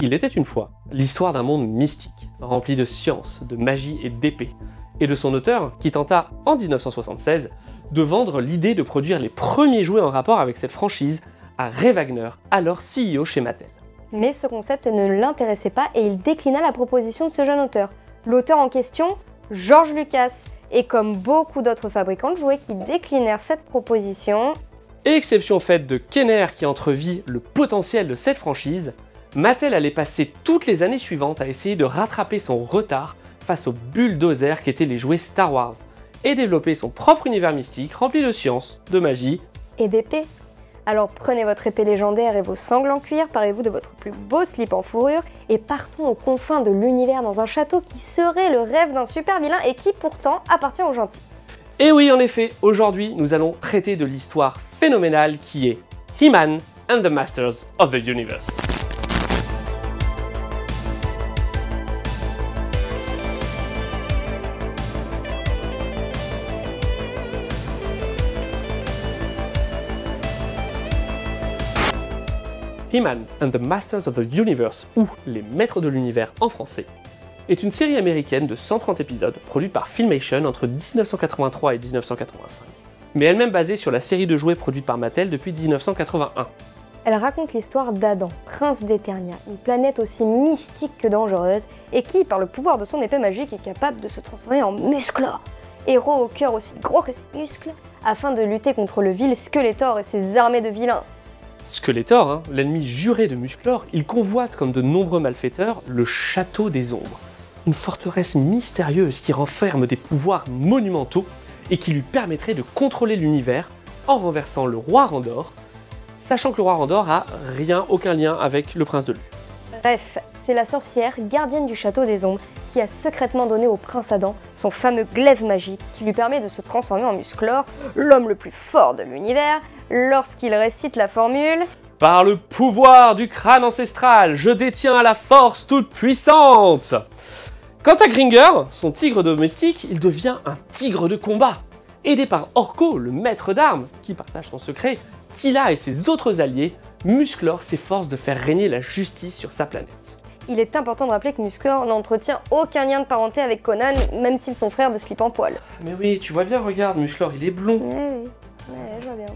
Il était une fois l'histoire d'un monde mystique, rempli de science, de magie et d'épée, et de son auteur qui tenta, en 1976, de vendre l'idée de produire les premiers jouets en rapport avec cette franchise à Ray Wagner, alors CEO chez Mattel. Mais ce concept ne l'intéressait pas et il déclina la proposition de ce jeune auteur. L'auteur en question, George Lucas, et comme beaucoup d'autres fabricants de jouets qui déclinèrent cette proposition... Exception faite de Kenner qui entrevit le potentiel de cette franchise, Mattel allait passer toutes les années suivantes à essayer de rattraper son retard face au bulldozer qu'étaient les jouets Star Wars, et développer son propre univers mystique rempli de science, de magie et d'épée. Alors prenez votre épée légendaire et vos sangles en cuir, parez-vous de votre plus beau slip en fourrure, et partons aux confins de l'univers dans un château qui serait le rêve d'un super vilain et qui pourtant appartient aux gentils. Et oui, en effet, aujourd'hui, nous allons traiter de l'histoire phénoménale qui est He-Man and the Masters of the Universe. He-Man and the Masters of the Universe, ou Les Maîtres de l'Univers en français, est une série américaine de 130 épisodes produite par Filmation entre 1983 et 1985, mais elle-même basée sur la série de jouets produite par Mattel depuis 1981. Elle raconte l'histoire d'Adam, prince d'Eternia, une planète aussi mystique que dangereuse, et qui, par le pouvoir de son épée magique, est capable de se transformer en Musclor, héros au cœur aussi gros que ses muscles, afin de lutter contre le vil Skeletor et ses armées de vilains. Skeletor, l'ennemi juré de Musclor, il convoite comme de nombreux malfaiteurs le Château des Ombres, une forteresse mystérieuse qui renferme des pouvoirs monumentaux et qui lui permettrait de contrôler l'univers en renversant le roi Randor, sachant que le roi Randor a aucun lien avec le prince de Lu. Bref, c'est la sorcière, gardienne du Château des Ombres, qui a secrètement donné au prince Adam son fameux glaive magique qui lui permet de se transformer en Musclor, l'homme le plus fort de l'univers, lorsqu'il récite la formule « Par le pouvoir du crâne ancestral, je détiens la force toute puissante !» Quant à Gringer, son tigre domestique, il devient un tigre de combat. Aidé par Orko, le maître d'armes, qui partage son secret, Teela et ses autres alliés, Musclor s'efforce de faire régner la justice sur sa planète. Il est important de rappeler que Musclor n'entretient aucun lien de parenté avec Conan, même s'ils sont frères de slip en poil. Mais oui, tu vois bien, regarde, Musclor, il est blond. Oui, je vois bien.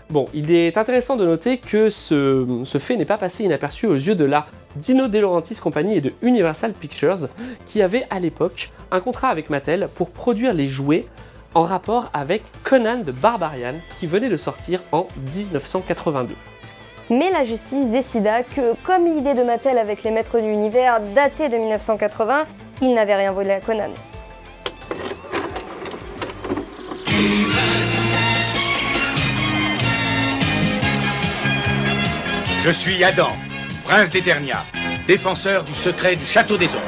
Bon, il est intéressant de noter que ce fait n'est pas passé inaperçu aux yeux de la Dino De Laurentiis Company et de Universal Pictures, qui avaient à l'époque un contrat avec Mattel pour produire les jouets en rapport avec Conan the Barbarian, qui venait de sortir en 1982. Mais la justice décida que, comme l'idée de Mattel avec les Maîtres de l'Univers datait de 1980, il n'avait rien volé à Conan. Je suis Adam, prince d'Eternia, défenseur du secret du Château des Ombres.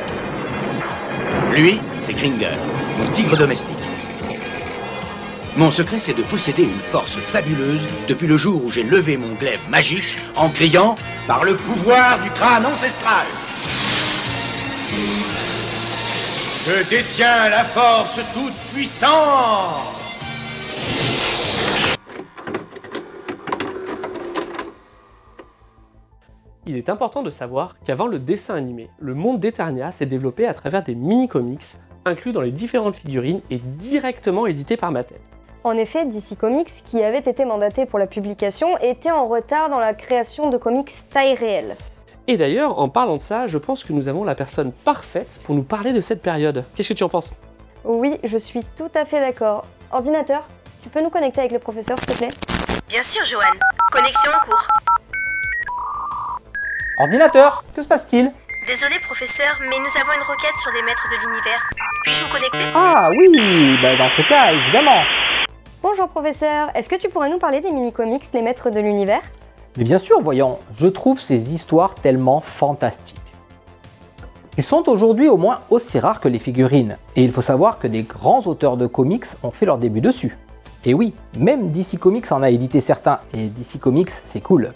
Lui, c'est Gringer, mon tigre domestique. Mon secret, c'est de posséder une force fabuleuse depuis le jour où j'ai levé mon glaive magique en criant « Par le pouvoir du crâne ancestral !» Je détiens la force toute puissante. Il est important de savoir qu'avant le dessin animé, le monde d'Eternia s'est développé à travers des mini-comics inclus dans les différentes figurines et directement édités par Mattel. En effet, DC Comics, qui avait été mandaté pour la publication, était en retard dans la création de comics taille réelle. Et d'ailleurs, en parlant de ça, je pense que nous avons la personne parfaite pour nous parler de cette période. Qu'est-ce que tu en penses? Oui, je suis tout à fait d'accord. Ordinateur, tu peux nous connecter avec le professeur, s'il te plaît? Bien sûr, Johan. Connexion en cours. Ordinateur, que se passe-t-il? Désolé, professeur, mais nous avons une requête sur les Maîtres de l'Univers. Puis-je vous connecter? Ah oui, dans ce cas, évidemment. Bonjour professeur, est-ce que tu pourrais nous parler des mini-comics Les Maîtres de l'Univers? Mais bien sûr, voyons, je trouve ces histoires tellement fantastiques. Ils sont aujourd'hui au moins aussi rares que les figurines, et il faut savoir que des grands auteurs de comics ont fait leur début dessus. Et oui, même DC Comics en a édité certains, et DC Comics c'est cool.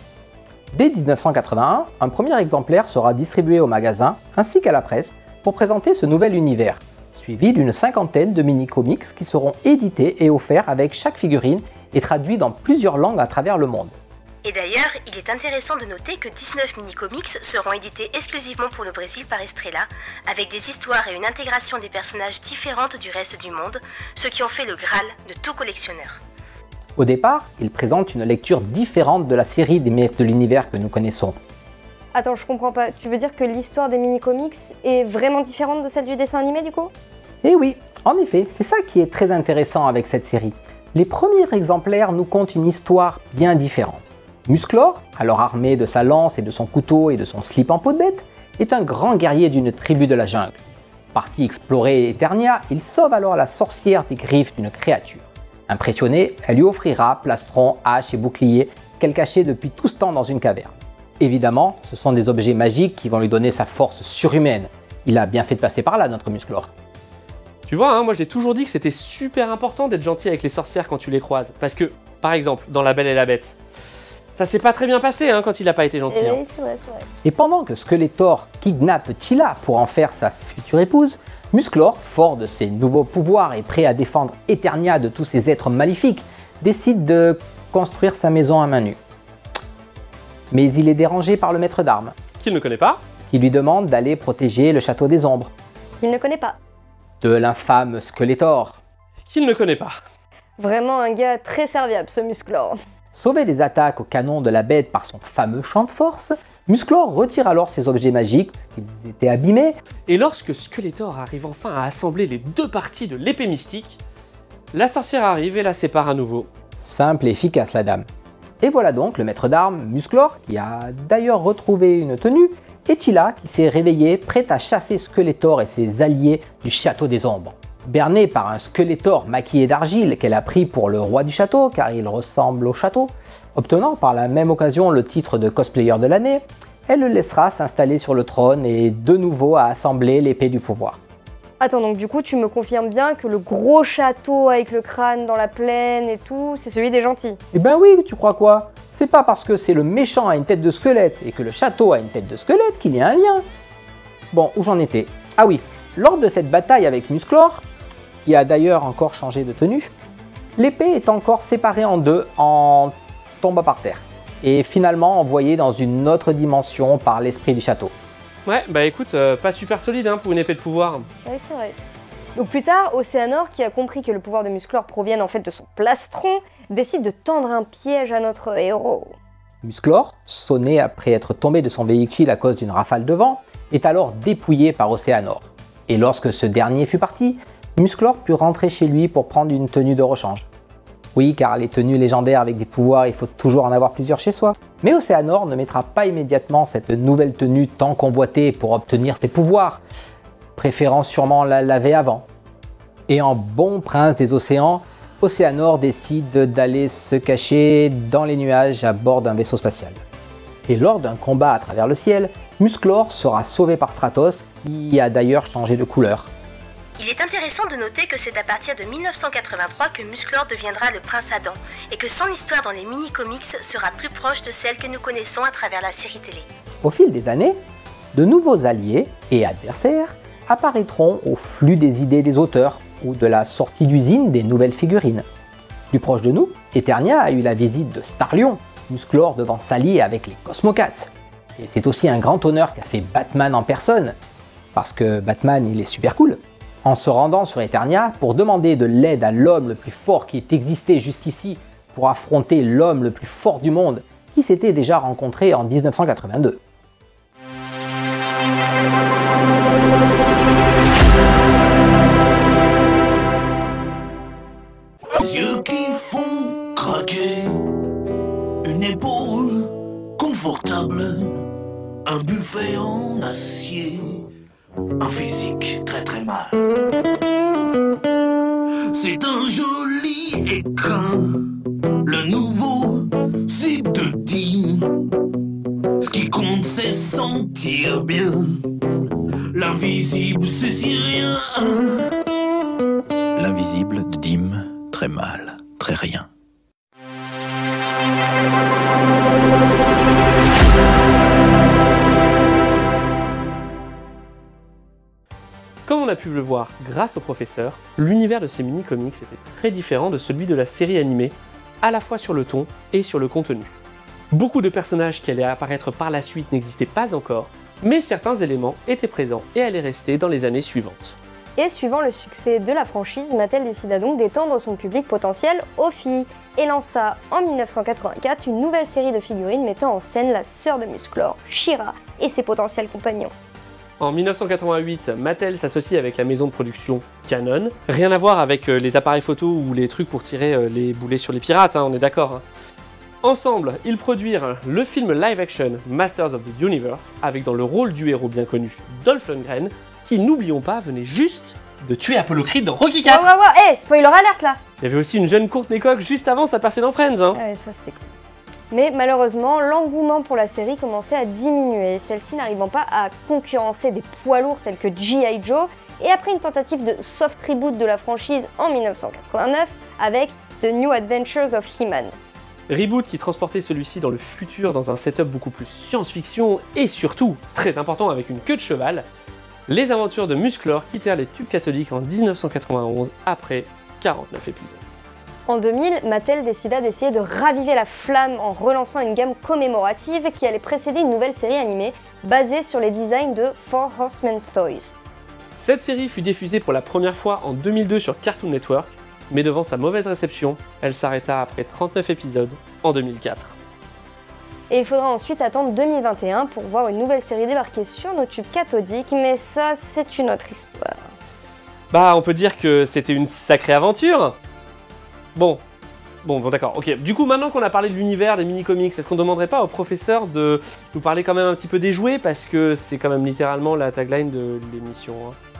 Dès 1981, un premier exemplaire sera distribué au magasin ainsi qu'à la presse pour présenter ce nouvel univers, suivi d'une cinquantaine de mini-comics qui seront édités et offerts avec chaque figurine et traduits dans plusieurs langues à travers le monde. Et d'ailleurs, il est intéressant de noter que 19 mini-comics seront édités exclusivement pour le Brésil par Estrela, avec des histoires et une intégration des personnages différentes du reste du monde, ce qui en fait le Graal de tout collectionneur. Au départ, il présente une lecture différente de la série des Maîtres de l'Univers que nous connaissons. Attends, je comprends pas. Tu veux dire que l'histoire des mini-comics est vraiment différente de celle du dessin animé du coup? Eh oui, en effet, c'est ça qui est très intéressant avec cette série. Les premiers exemplaires nous content une histoire bien différente. Musclor, alors armé de sa lance et de son couteau et de son slip en peau de bête, est un grand guerrier d'une tribu de la jungle. Parti explorer Eternia, il sauve alors la sorcière des griffes d'une créature. Impressionnée, elle lui offrira plastron, hache et bouclier qu'elle cachait depuis tout ce temps dans une caverne. Évidemment, ce sont des objets magiques qui vont lui donner sa force surhumaine. Il a bien fait de passer par là, notre Musclor. Tu vois, hein, moi j'ai toujours dit que c'était super important d'être gentil avec les sorcières quand tu les croises. Parce que, par exemple, dans La Belle et la Bête, ça s'est pas très bien passé hein, quand il n'a pas été gentil. Oui, c'est vrai, c'est vrai. Et pendant que Skeletor kidnappe Tila pour en faire sa future épouse, Musclor, fort de ses nouveaux pouvoirs et prêt à défendre Eternia de tous ces êtres maléfiques, décide de construire sa maison à main nue. Mais il est dérangé par le maître d'armes, Qu'il ne connaît pas. qui lui demande d'aller protéger le château des ombres, Qu'il ne connaît pas. de l'infâme Skeletor. Qu'il ne connaît pas. Vraiment un gars très serviable, ce Musclor. Sauvé des attaques au canon de la bête par son fameux champ de force, Musclor retire alors ses objets magiques, parce qu'ils étaient abîmés, Et lorsque Skeletor arrive enfin à assembler les deux parties de l'épée mystique, la sorcière arrive et la sépare à nouveau. simple et efficace la dame. Et voilà donc le maître d'armes, Musclor, qui a d'ailleurs retrouvé une tenue, et Tila qui s'est réveillée, prête à chasser Skeletor et ses alliés du château des ombres. Bernée par un Skeletor maquillé d'argile qu'elle a pris pour le roi du château car il ressemble au château, obtenant par la même occasion le titre de cosplayer de l'année, elle le laissera s'installer sur le trône et de nouveau à assembler l'épée du pouvoir. Attends, donc du coup, tu me confirmes bien que le gros château avec le crâne dans la plaine et tout, c'est celui des gentils? Eh ben oui, tu crois quoi? C'est pas parce que c'est le méchant à une tête de squelette et que le château a une tête de squelette qu'il y a un lien. Bon, où j'en étais? Ah oui, lors de cette bataille avec Musclor, qui a d'ailleurs encore changé de tenue, l'épée est encore séparée en deux en tombant par terre, et finalement envoyée dans une autre dimension par l'esprit du château. Ouais, bah écoute, pas super solide hein, pour une épée de pouvoir. Oui, c'est vrai. Donc plus tard, Océanor, qui a compris que le pouvoir de Musclor provienne en fait de son plastron, décide de tendre un piège à notre héros. Musclor, sonné après être tombé de son véhicule à cause d'une rafale de vent, est alors dépouillé par Océanor. Et lorsque ce dernier fut parti, Musclor put rentrer chez lui pour prendre une tenue de rechange. Oui, car les tenues légendaires avec des pouvoirs, il faut toujours en avoir plusieurs chez soi. Mais Océanor ne mettra pas immédiatement cette nouvelle tenue tant convoitée pour obtenir ses pouvoirs, préférant sûrement la laver avant. Et en bon prince des océans, Océanor décide d'aller se cacher dans les nuages à bord d'un vaisseau spatial. Et lors d'un combat à travers le ciel, Musclor sera sauvé par Stratos, qui a d'ailleurs changé de couleur. Il est intéressant de noter que c'est à partir de 1983 que Musclor deviendra le prince Adam, et que son histoire dans les mini-comics sera plus proche de celle que nous connaissons à travers la série télé. Au fil des années, de nouveaux alliés et adversaires apparaîtront au flux des idées des auteurs ou de la sortie d'usine des nouvelles figurines. Plus proche de nous, Eternia a eu la visite de Starlion, Musclor devant s'allier avec les Cosmocats. Et c'est aussi un grand honneur qu'a fait Batman en personne, parce que Batman il est super cool, en se rendant sur Eternia pour demander de l'aide à l'homme le plus fort qui ait existé jusqu'ici pour affronter l'homme le plus fort du monde qui s'était déjà rencontré en 1982. Les yeux qui font craquer, une épaule confortable, un buffet en acier, un physique très très mal. C'est un joli écrin, le nouveau site de Dim. Ce qui compte c'est sentir bien, l'invisible c'est si rien. L'invisible de Dim, très mal, très rien. Comme on a pu le voir grâce au professeur, l'univers de ces mini-comics était très différent de celui de la série animée, à la fois sur le ton et sur le contenu. Beaucoup de personnages qui allaient apparaître par la suite n'existaient pas encore, mais certains éléments étaient présents et allaient rester dans les années suivantes. Et suivant le succès de la franchise, Mattel décida donc d'étendre son public potentiel aux filles et lança en 1984 une nouvelle série de figurines mettant en scène la sœur de Musclor, She-Ra, et ses potentiels compagnons. En 1988, Mattel s'associe avec la maison de production Canon. Rien à voir avec les appareils photo ou les trucs pour tirer les boulets sur les pirates, on est d'accord. Ensemble, ils produisent le film live-action Masters of the Universe, avec dans le rôle du héros bien connu Dolph Lundgren, qui, n'oublions pas, venait juste de tuer Apollo Creed dans Rocky IV. Hey, spoiler alert là. Il y avait aussi une jeune Courtney Cox juste avant sa percée dans Friends. Ouais, ça c'était cool. Mais malheureusement, l'engouement pour la série commençait à diminuer, celle-ci n'arrivant pas à concurrencer des poids lourds tels que G.I. Joe, et après une tentative de soft reboot de la franchise en 1989 avec The New Adventures of He-Man. Reboot qui transportait celui-ci dans le futur dans un setup beaucoup plus science-fiction et surtout, très important avec une queue de cheval, les aventures de Musclor quittèrent les tubes cathodiques en 1991 après 49 épisodes. En 2000, Mattel décida d'essayer de raviver la flamme en relançant une gamme commémorative qui allait précéder une nouvelle série animée basée sur les designs de Four Horsemen's Toys. Cette série fut diffusée pour la première fois en 2002 sur Cartoon Network, mais devant sa mauvaise réception, elle s'arrêta après 39 épisodes en 2004. Et il faudra ensuite attendre 2021 pour voir une nouvelle série débarquer sur nos tubes cathodiques, mais ça, c'est une autre histoire. Bah, on peut dire que c'était une sacrée aventure. Bon, d'accord, ok. Du coup, maintenant qu'on a parlé de l'univers des mini-comics, est-ce qu'on ne demanderait pas au professeur de nous parler quand même un petit peu des jouets, parce que c'est quand même littéralement la tagline de l'émission.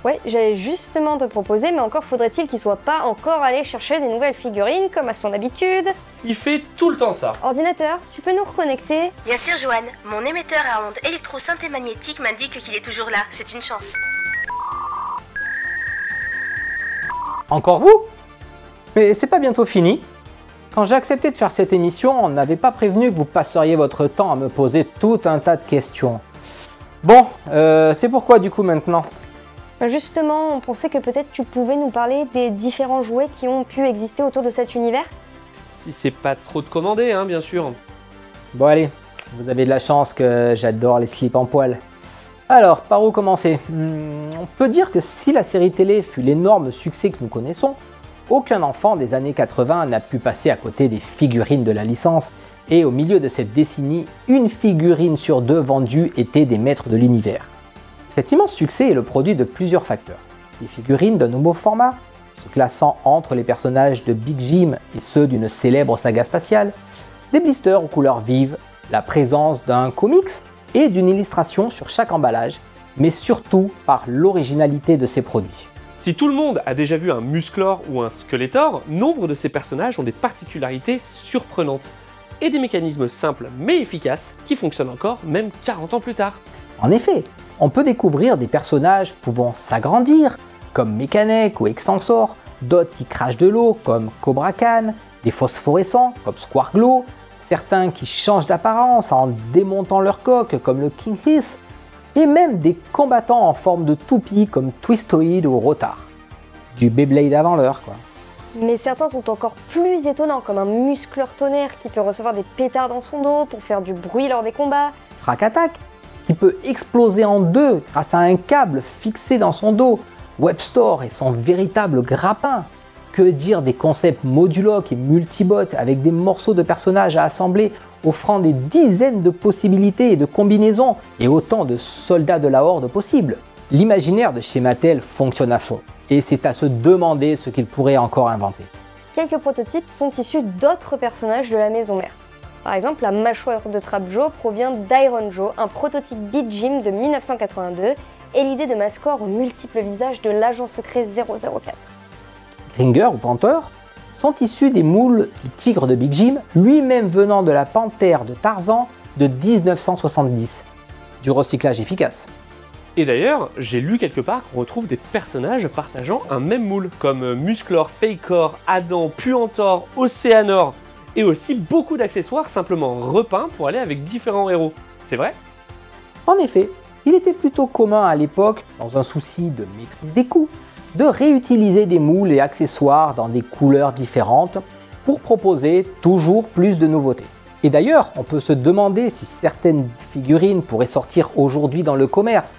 Ouais, j'allais justement te proposer, mais encore faudrait-il qu'il soit pas encore allé chercher des nouvelles figurines, comme à son habitude. Il fait tout le temps ça. Ordinateur, tu peux nous reconnecter? Bien sûr, Joanne, mon émetteur à ondes électro-synthé-magnétiques m'indique qu'il est toujours là, c'est une chance. Encore vous? Mais c'est pas bientôt fini? Quand j'ai accepté de faire cette émission, on ne m'avait pas prévenu que vous passeriez votre temps à me poser tout un tas de questions. Bon, c'est pourquoi du coup maintenant? Justement, on pensait que peut-être tu pouvais nous parler des différents jouets qui ont pu exister autour de cet univers. Si c'est pas trop de commander, bien sûr. Bon allez, vous avez de la chance que j'adore les slips en poil. Alors, par où commencer? On peut dire que si la série télé fut l'énorme succès que nous connaissons, aucun enfant des années 80 n'a pu passer à côté des figurines de la licence, et au milieu de cette décennie, une figurine sur deux vendue était des maîtres de l'univers. Cet immense succès est le produit de plusieurs facteurs. Des figurines d'un nouveau format, se classant entre les personnages de Big Jim et ceux d'une célèbre saga spatiale, des blisters aux couleurs vives, la présence d'un comics et d'une illustration sur chaque emballage, mais surtout par l'originalité de ces produits. Si tout le monde a déjà vu un Musclor ou un Skeletor, nombre de ces personnages ont des particularités surprenantes et des mécanismes simples mais efficaces qui fonctionnent encore même 40 ans plus tard. En effet, on peut découvrir des personnages pouvant s'agrandir, comme Mekaneck ou Extensor, d'autres qui crachent de l'eau, comme Cobra Khan, des phosphorescents, comme Squarglo, certains qui changent d'apparence en démontant leur coque, comme le King Hiss, et même des combattants en forme de toupie, comme Twistoid ou Rotar. Du Beyblade avant l'heure, quoi. Mais certains sont encore plus étonnants, comme un Musclor tonnerre qui peut recevoir des pétards dans son dos pour faire du bruit lors des combats. Frac Attack, qui peut exploser en deux grâce à un câble fixé dans son dos. Webstore et son véritable grappin. Que dire des concepts moduloc et multibot avec des morceaux de personnages à assembler, offrant des dizaines de possibilités et de combinaisons et autant de soldats de la Horde possibles. L'imaginaire de chez Mattel fonctionne à fond, et c'est à se demander ce qu'il pourrait encore inventer. Quelques prototypes sont issus d'autres personnages de la maison mère. Par exemple, la mâchoire de Trap Joe provient d'Iron Joe, un prototype Big Jim de 1982, et l'idée de Mascor aux multiples visages de l'agent secret 004. Gringer ou Panther sont issus des moules du tigre de Big Jim, lui-même venant de la panthère de Tarzan de 1970. Du recyclage efficace. Et d'ailleurs, j'ai lu quelque part qu'on retrouve des personnages partageant un même moule, comme Musclor, Fakor, Adam, Puantor, Océanor, et aussi beaucoup d'accessoires simplement repeints pour aller avec différents héros. C'est vrai? En effet, il était plutôt commun à l'époque, dans un souci de maîtrise des coûts, de réutiliser des moules et accessoires dans des couleurs différentes pour proposer toujours plus de nouveautés. Et d'ailleurs, on peut se demander si certaines figurines pourraient sortir aujourd'hui dans le commerce,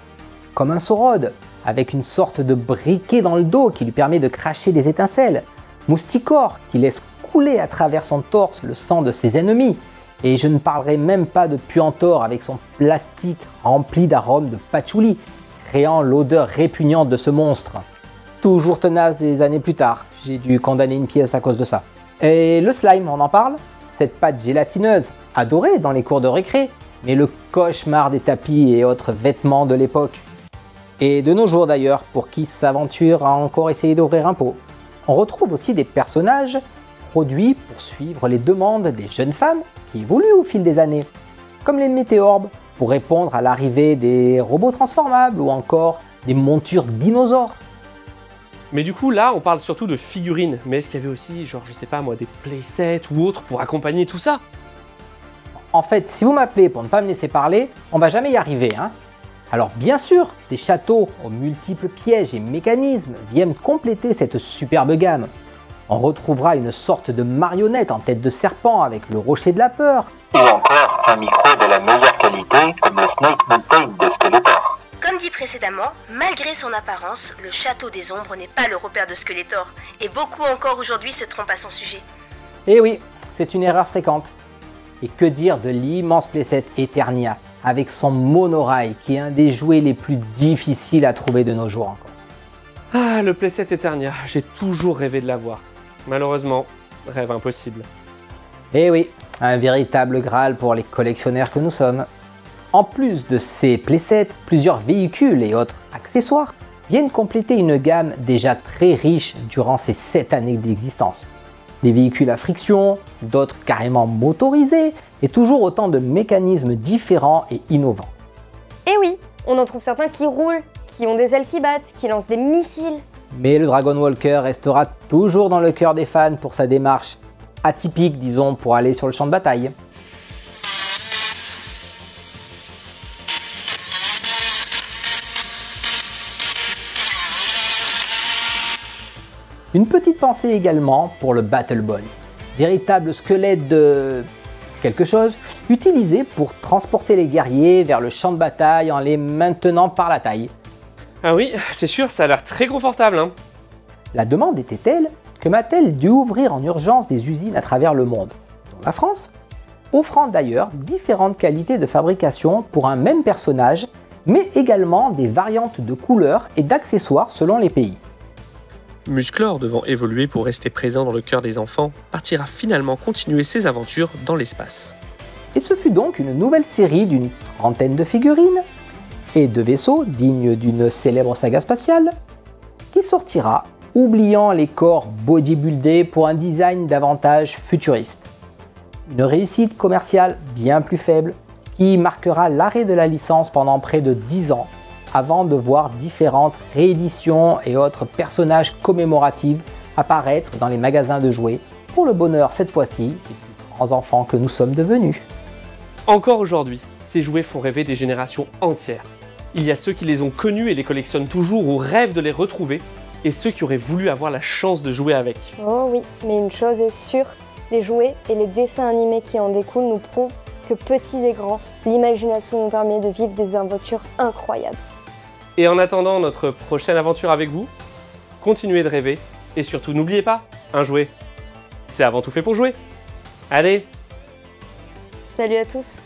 comme un Sorod, avec une sorte de briquet dans le dos qui lui permet de cracher des étincelles, Mousticor qui laisse couler à travers son torse le sang de ses ennemis, et je ne parlerai même pas de Puantor avec son plastique rempli d'arômes de patchouli, créant l'odeur répugnante de ce monstre. Toujours tenace des années plus tard, j'ai dû condamner une pièce à cause de ça. Et le slime, on en parle? Cette pâte gélatineuse, adorée dans les cours de récré, mais le cauchemar des tapis et autres vêtements de l'époque. Et de nos jours d'ailleurs, pour qui s'aventure à encore essayer d'ouvrir un pot. On retrouve aussi des personnages produits pour suivre les demandes des jeunes femmes qui évoluent au fil des années, comme les météorbes pour répondre à l'arrivée des robots transformables ou encore des montures dinosaures. Mais du coup, là, on parle surtout de figurines. Mais est-ce qu'il y avait aussi, genre, je sais pas moi, des playsets ou autres pour accompagner tout ça? En fait, si vous m'appelez pour ne pas me laisser parler, on va jamais y arriver, hein. Alors bien sûr, des châteaux aux multiples pièges et mécanismes viennent compléter cette superbe gamme. On retrouvera une sorte de marionnette en tête de serpent avec le rocher de la peur. Et encore un micro de la meilleure qualité comme le Snake Mountain de Skeletor. Comme dit précédemment, malgré son apparence, le château des ombres n'est pas le repère de Skeletor, et beaucoup encore aujourd'hui se trompent à son sujet. Et oui, c'est une erreur fréquente. Et que dire de l'immense playset Eternia, avec son monorail qui est un des jouets les plus difficiles à trouver de nos jours encore. Ah, le playset Eternia, j'ai toujours rêvé de l'avoir. Malheureusement, rêve impossible. Et oui, un véritable Graal pour les collectionneurs que nous sommes. En plus de ces playsets, plusieurs véhicules et autres accessoires viennent compléter une gamme déjà très riche durant ces 7 années d'existence. Des véhicules à friction, d'autres carrément motorisés, et toujours autant de mécanismes différents et innovants. Et oui, on en trouve certains qui roulent, qui ont des ailes qui battent, qui lancent des missiles. Mais le Dragon Walker restera toujours dans le cœur des fans pour sa démarche atypique, disons, pour aller sur le champ de bataille. Une petite pensée également pour le Battle Bones, véritable squelette de quelque chose utilisé pour transporter les guerriers vers le champ de bataille en les maintenant par la taille. Ah oui, c'est sûr, ça a l'air très confortable, hein. La demande était telle que Mattel dut ouvrir en urgence des usines à travers le monde, dont la France, offrant d'ailleurs différentes qualités de fabrication pour un même personnage, mais également des variantes de couleurs et d'accessoires selon les pays. Musclor, devant évoluer pour rester présent dans le cœur des enfants, partira finalement continuer ses aventures dans l'espace. Et ce fut donc une nouvelle série d'une trentaine de figurines et de vaisseaux dignes d'une célèbre saga spatiale qui sortira, oubliant les corps bodybuildés pour un design davantage futuriste. Une réussite commerciale bien plus faible qui marquera l'arrêt de la licence pendant près de 10 ans avant de voir différentes rééditions et autres personnages commémoratifs apparaître dans les magasins de jouets pour le bonheur cette fois-ci des plus grands enfants que nous sommes devenus. Encore aujourd'hui, ces jouets font rêver des générations entières. Il y a ceux qui les ont connus et les collectionnent toujours ou rêvent de les retrouver, et ceux qui auraient voulu avoir la chance de jouer avec. Oh oui, mais une chose est sûre, les jouets et les dessins animés qui en découlent nous prouvent que petits et grands, l'imagination nous permet de vivre des aventures incroyables. Et en attendant notre prochaine aventure avec vous, continuez de rêver, et surtout n'oubliez pas, un jouet, c'est avant tout fait pour jouer. Allez! Salut à tous!